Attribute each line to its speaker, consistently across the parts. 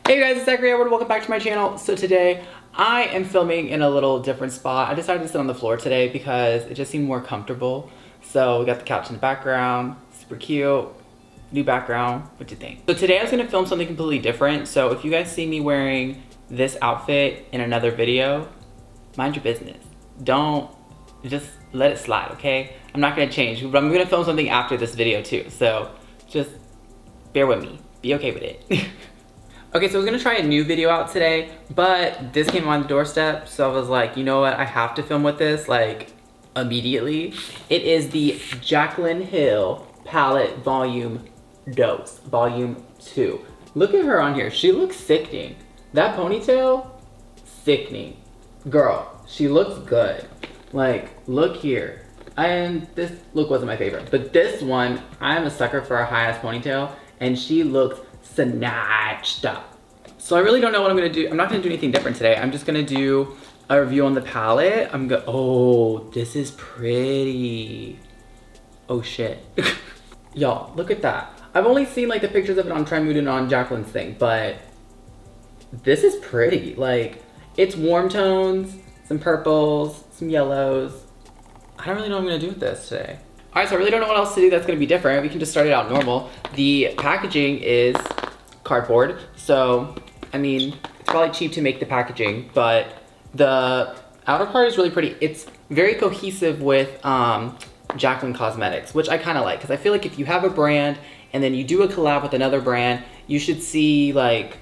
Speaker 1: Hey guys, it's Zachary Edward. Welcome back to my channel. So today I am filming in a little different spot. I decided to sit on the floor today because it just seemed more comfortable. So we got the couch in the background, super cute, new background. What do you think? So today I was gonna film something completely different. So if you guys see me wearing this outfit in another video, mind your business. Don't, just let it slide, okay? I'm not gonna change, but I'm gonna film something after this video too. So just bear with me, be okay with it. Okay, so I was gonna try a new video out today, but this came on the doorstep, so I was like, you know what, I have to film with this, like, immediately. It is the Jaclyn Hill Palette Volume 2. Look at her on here, she looks sickening. That ponytail, sickening. Girl, she looks good. Like, look here. And this look wasn't my favorite, but this one, I'm a sucker for a high-ass ponytail, and she looks snatched up. So I really don't know what I'm gonna do. I'm not gonna do anything different today. I'm just gonna do a review on the palette. Oh, this is pretty. Oh shit. Y'all, look at that. I've only seen like the pictures of it on Trendmood and on Jaclyn's thing, but this is pretty. Like, it's warm tones, some purples, some yellows. I don't really know what I'm gonna do with this today. All right, so I really don't know what else to do that's gonna be different. We can just start it out normal. The packaging is cardboard, so, I mean, it's probably cheap to make the packaging, but the outer part is really pretty. It's very cohesive with Jaclyn Cosmetics, which I kind of like, because I feel like if you have a brand and then you do a collab with another brand, you should see like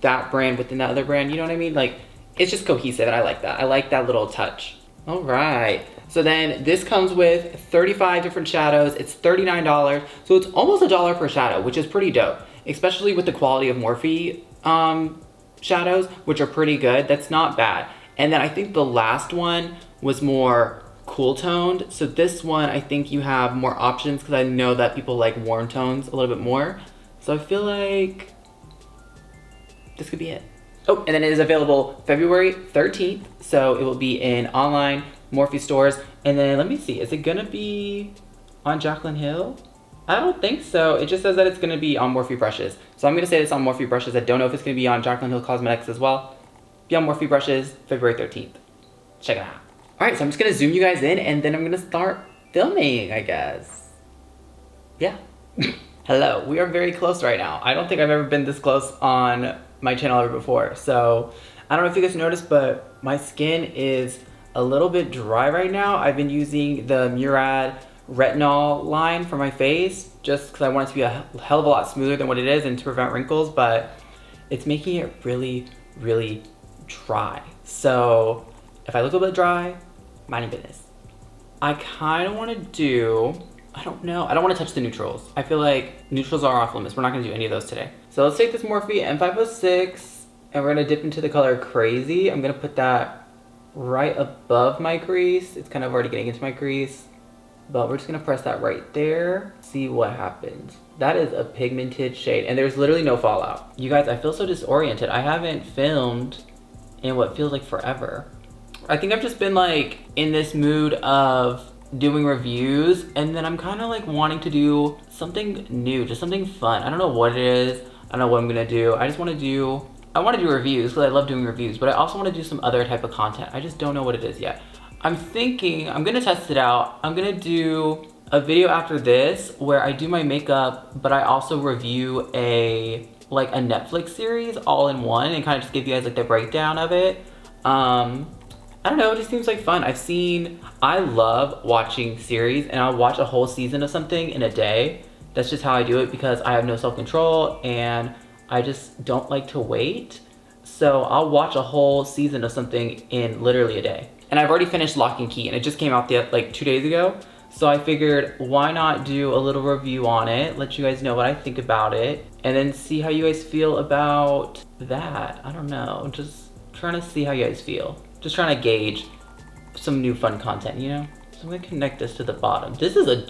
Speaker 1: that brand with another brand, you know what I mean? Like, it's just cohesive, and I like that. I like that little touch. All right, so then this comes with 35 different shadows. It's $39, so it's almost $1 per shadow, which is pretty dope, especially with the quality of Morphe shadows, which are pretty good. That's not bad. And then I think the last one was more cool toned, so this one I think you have more options, because I know that people like warm tones a little bit more, so I feel like this could be it. Oh, and then it is available February 13th, so it will be in online Morphe stores. And then let me see, is it gonna be on Jaclyn Hill? I don't think so. It just says that it's gonna be on Morphe brushes. So I'm gonna say it's on Morphe brushes. I don't know if it's gonna be on Jaclyn Hill Cosmetics as well. Be on Morphe brushes, February 13th. Check it out. All right, so I'm just gonna zoom you guys in, and then I'm gonna start filming, I guess. Yeah. Hello, we are very close right now. I don't think I've ever been this close on my channel ever before. So I don't know if you guys noticed, but my skin is a little bit dry right now. I've been using the Murad retinol line for my face just because I want it to be a hell of a lot smoother than what it is and to prevent wrinkles, but it's making it really, really dry. So if I look a little bit dry, mind your business. I kind of want to do, I don't know, I don't want to touch the neutrals. I feel like neutrals are off limits. We're not going to do any of those today. So let's take this Morphe M506 and we're going to dip into the color Crazy. I'm going to put that right above my crease. It's kind of already getting into my crease, but we're just going to press that right there. See what happens. That is a pigmented shade and there's literally no fallout. You guys, I feel so disoriented. I haven't filmed in what feels like forever. I think I've just been like in this mood of doing reviews, and then I'm kind of like wanting to do something new, just something fun. I don't know what it is. I don't know what I'm gonna do. I want to do reviews because I love doing reviews, but I also want to do some other type of content. I just don't know what it is yet. I'm thinking I'm gonna test it out. I'm gonna do a video after this where I do my makeup, but I also review a Netflix series all in one and kind of just give you guys like the breakdown of it. I don't know, it just seems like fun. I love watching series, and I'll watch a whole season of something in a day. That's just how I do it because I have no self-control and I just don't like to wait. So I'll watch a whole season of something in literally a day. And I've already finished Lock and Key and it just came out like 2 days ago. So I figured why not do a little review on it, let you guys know what I think about it, and then see how you guys feel about that. I don't know, just trying to see how you guys feel. Just trying to gauge some new fun content, you know? So I'm gonna connect this to the bottom. This is a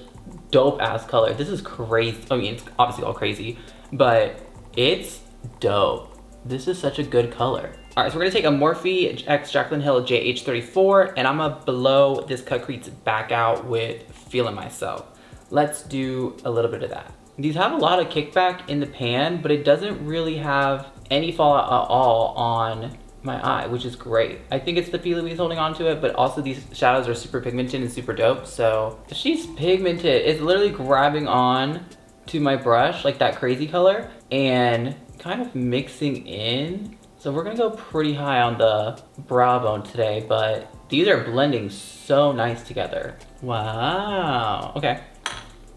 Speaker 1: dope ass color. This is crazy. I mean, it's obviously all crazy, but it's dope. This is such a good color. All right, so we're gonna take a Morphe X Jaclyn Hill JH34, and I'm gonna blow this cut crease back out with Feeling Myself. Let's do a little bit of that. These have a lot of kickback in the pan, but it doesn't really have any fallout at all on my eye, which is great. I think it's the Fila Louise holding on to it, but also these shadows are super pigmented and super dope. So she's pigmented. It's literally grabbing on to my brush, like that crazy color, and kind of mixing in. So we're gonna go pretty high on the brow bone today, but these are blending so nice together. Wow, okay.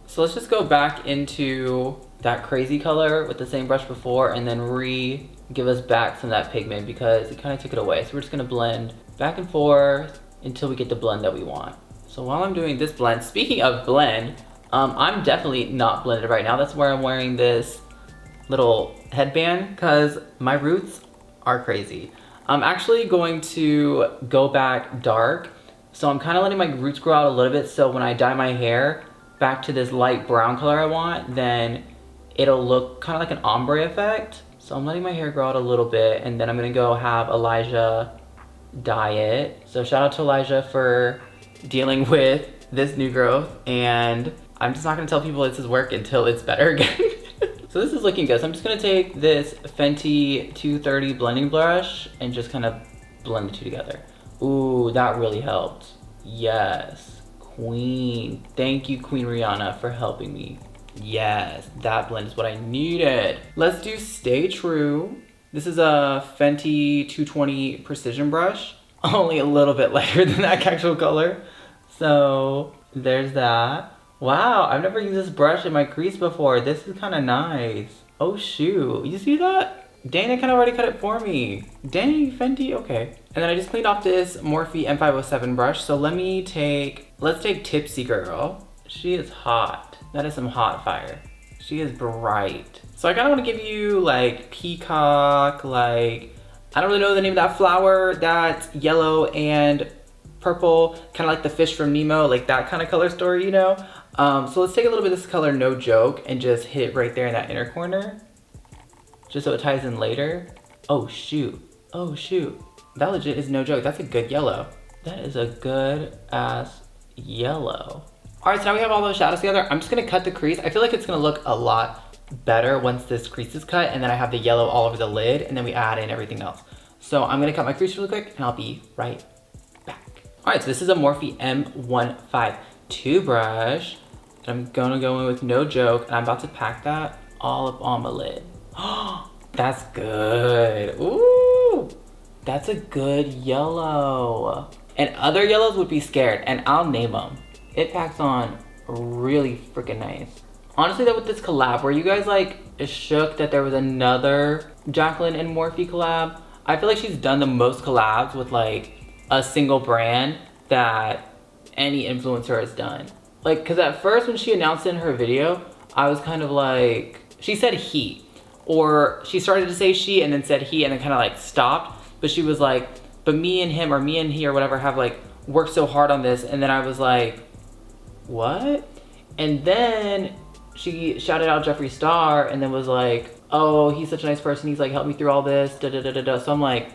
Speaker 1: So let's just go back into that crazy color with the same brush before and then give us back some of that pigment because it kind of took it away. So we're just gonna blend back and forth until we get the blend that we want. So while I'm doing this blend, speaking of blend, I'm definitely not blended right now. That's where I'm wearing this little headband because my roots are crazy. I'm actually going to go back dark. So I'm kind of letting my roots grow out a little bit so when I dye my hair back to this light brown color I want, then it'll look kind of like an ombre effect. So I'm letting my hair grow out a little bit and then I'm gonna go have Elijah dye it. So shout out to Elijah for dealing with this new growth, and I'm just not gonna tell people this is work until it's better again. So this is looking good. So I'm just gonna take this Fenty 230 blending brush and just kind of blend the two together. Ooh, that really helped. Yes, Queen. Thank you, Queen Rihanna, for helping me. Yes, that blend is what I needed. Let's do Stay True. This is a Fenty 220 precision brush. Only a little bit lighter than that actual color. So there's that. Wow, I've never used this brush in my crease before. This is kind of nice. Oh shoot, you see that? Dang, they kind of already cut it for me. Dang, Fenty, okay. And then I just cleaned off this Morphe M507 brush. So let's take Tipsy Girl. She is hot. That is some hot fire. She is bright. So I kind of want to give you like peacock, like, I don't really know the name of that flower that's yellow and purple, kind of like the fish from Nemo, like that kind of color story, you know? So let's take a little bit of this color, No Joke, and just hit it right there in that inner corner, just so it ties in later. Oh shoot, oh shoot. That legit is No Joke. That's a good yellow. That is a good ass yellow. All right, so now we have all those shadows together. I'm just gonna cut the crease. I feel like it's gonna look a lot better once this crease is cut, and then I have the yellow all over the lid, and then we add in everything else. So I'm gonna cut my crease really quick, and I'll be right back. All right, so this is a Morphe M152 brush. I'm gonna go in with No Joke, and I'm about to pack that all up on my lid. Oh, that's good. Ooh, that's a good yellow. And other yellows would be scared, and I'll name them. It packs on really freaking nice. Honestly though, with this collab, were you guys like shook that there was another Jaclyn and Morphe collab? I feel like she's done the most collabs with like a single brand that any influencer has done. Like, cause at first when she announced it in her video, I was kind of like, she said he, or she started to say she and then said he and then kind of like stopped. But she was like, but me and him or me and he or whatever have like worked so hard on this. And then I was like, what? And then she shouted out Jeffree Star and then was like, oh, he's such a nice person. He's like, helped me through all this, da da da da da. So I'm like,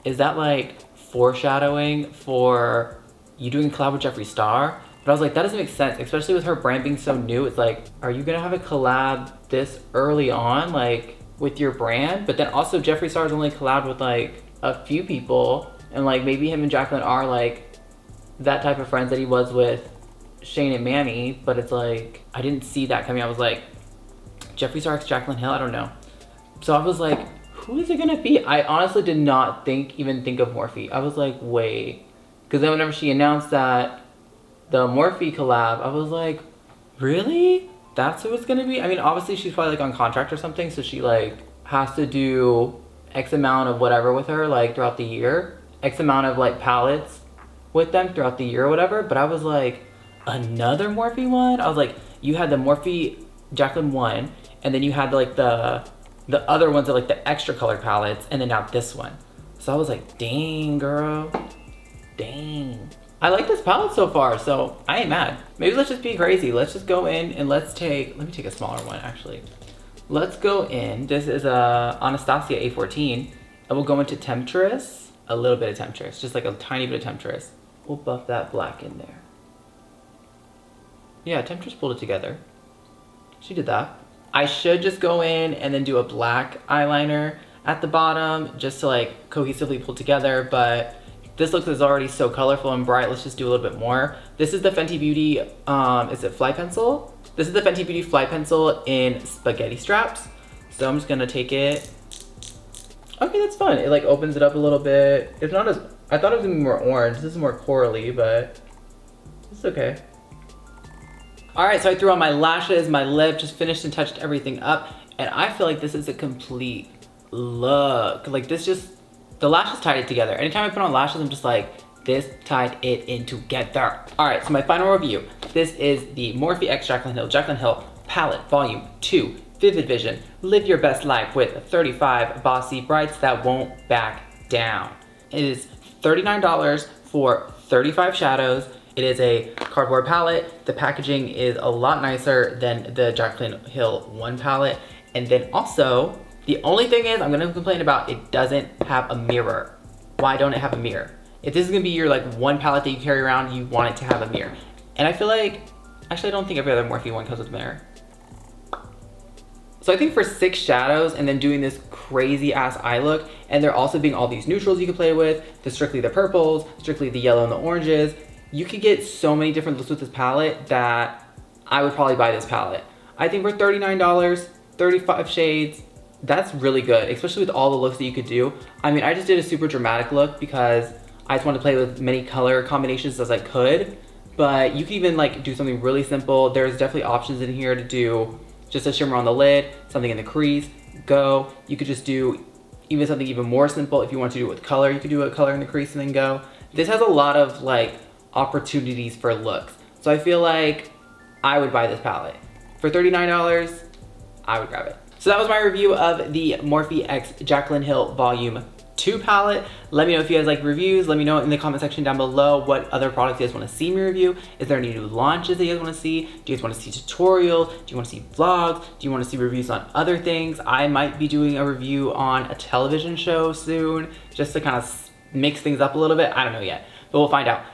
Speaker 1: is that like foreshadowing for you doing a collab with Jeffree Star? But I was like, that doesn't make sense, especially with her brand being so new. It's like, are you gonna have a collab this early on, like with your brand? But then also Jeffree Star's only collabed with like a few people, and like maybe him and Jaclyn are like that type of friends that he was with Shane and Manny, but it's like, I didn't see that coming. I was like, Jeffree Star x Jaclyn Hill, I don't know. So I was like, who is it gonna be? I honestly did not even think of Morphe. I was like, wait. Because then whenever she announced that the Morphe collab, I was like, really? That's who it's gonna be? I mean, obviously she's probably like on contract or something, so she like has to do X amount of whatever with her like throughout the year, X amount of like palettes with them throughout the year or whatever. But I was like, another Morphe one? I was like, you had the Morphe Jaclyn one, and then you had like the other ones are like the extra color palettes, and then now this one. So I was like, dang girl, dang. I like this palette so far, so I ain't mad. Maybe let's just be crazy. Let's just go in and let me take a smaller one actually. Let's go in, this is a Anastasia A14, and we'll go into Temptress, a little bit of Temptress, just like a tiny bit of Temptress. We'll buff that black in there. Yeah, Temptress pulled it together. she did that. I should just go in and then do a black eyeliner at the bottom just to like cohesively pull together, but this look is already so colorful and bright. Let's just do a little bit more. This is the Fenty Beauty, is it Fly Pencil? This is the Fenty Beauty Fly Pencil in Spaghetti Straps. So I'm just gonna take it. Okay, that's fun. It like opens it up a little bit. It's not as, I thought it was gonna be more orange. This is more corally, but it's okay. All right, so I threw on my lashes, my lip, just finished and touched everything up. And I feel like this is a complete look. Like this just, the lashes tied it together. Anytime I put on lashes, I'm just like, this tied it in together. All right, so my final review. This is the Morphe x Jaclyn Hill Palette Volume 2, Vivid Vision. Live your best life with 35 bossy brights that won't back down. It is $39 for 35 shadows. It is a cardboard palette. The packaging is a lot nicer than the Jaclyn Hill 1 palette. And then also, the only thing is, I'm gonna complain about, it doesn't have a mirror. Why don't it have a mirror? If this is gonna be your like one palette that you carry around, you want it to have a mirror. And I feel like, actually I don't think every other Morphe one comes with a mirror. So I think for 6 shadows and then doing this crazy ass eye look, and there also being all these neutrals you can play with, strictly the purples, strictly the yellow and the oranges, you could get so many different looks with this palette that I would probably buy this palette. I think for $39, 35 shades, that's really good, especially with all the looks that you could do. I mean, I just did a super dramatic look because I just wanted to play with many color combinations as I could, but you could even like do something really simple. There's definitely options in here to do just a shimmer on the lid, something in the crease, go. You could just do even something even more simple. If you want to do it with color, you could do a color in the crease and then go. This has a lot of like opportunities for looks. So I feel like I would buy this palette. For $39, I would grab it. So that was my review of the Morphe x Jaclyn Hill Volume 2 palette. Let me know if you guys like reviews. Let me know in the comment section down below what other products you guys want to see me review. Is there any new launches that you guys want to see? Do you guys want to see tutorials? Do you want to see vlogs? Do you want to see reviews on other things? I might be doing a review on a television show soon, just to kind of mix things up a little bit. I don't know yet, but we'll find out.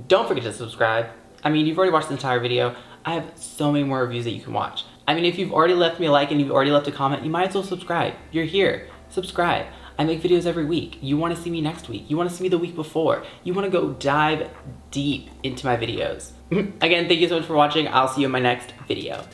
Speaker 1: Don't forget to subscribe. I mean, you've already watched the entire video. I have so many more reviews that you can watch. I mean, if you've already left me a like and you've already left a comment, you might as well subscribe. You're here. Subscribe. I make videos every week. You want to see me next week. You want to see me the week before. You want to go dive deep into my videos. Again, thank you so much for watching. I'll see you in my next video.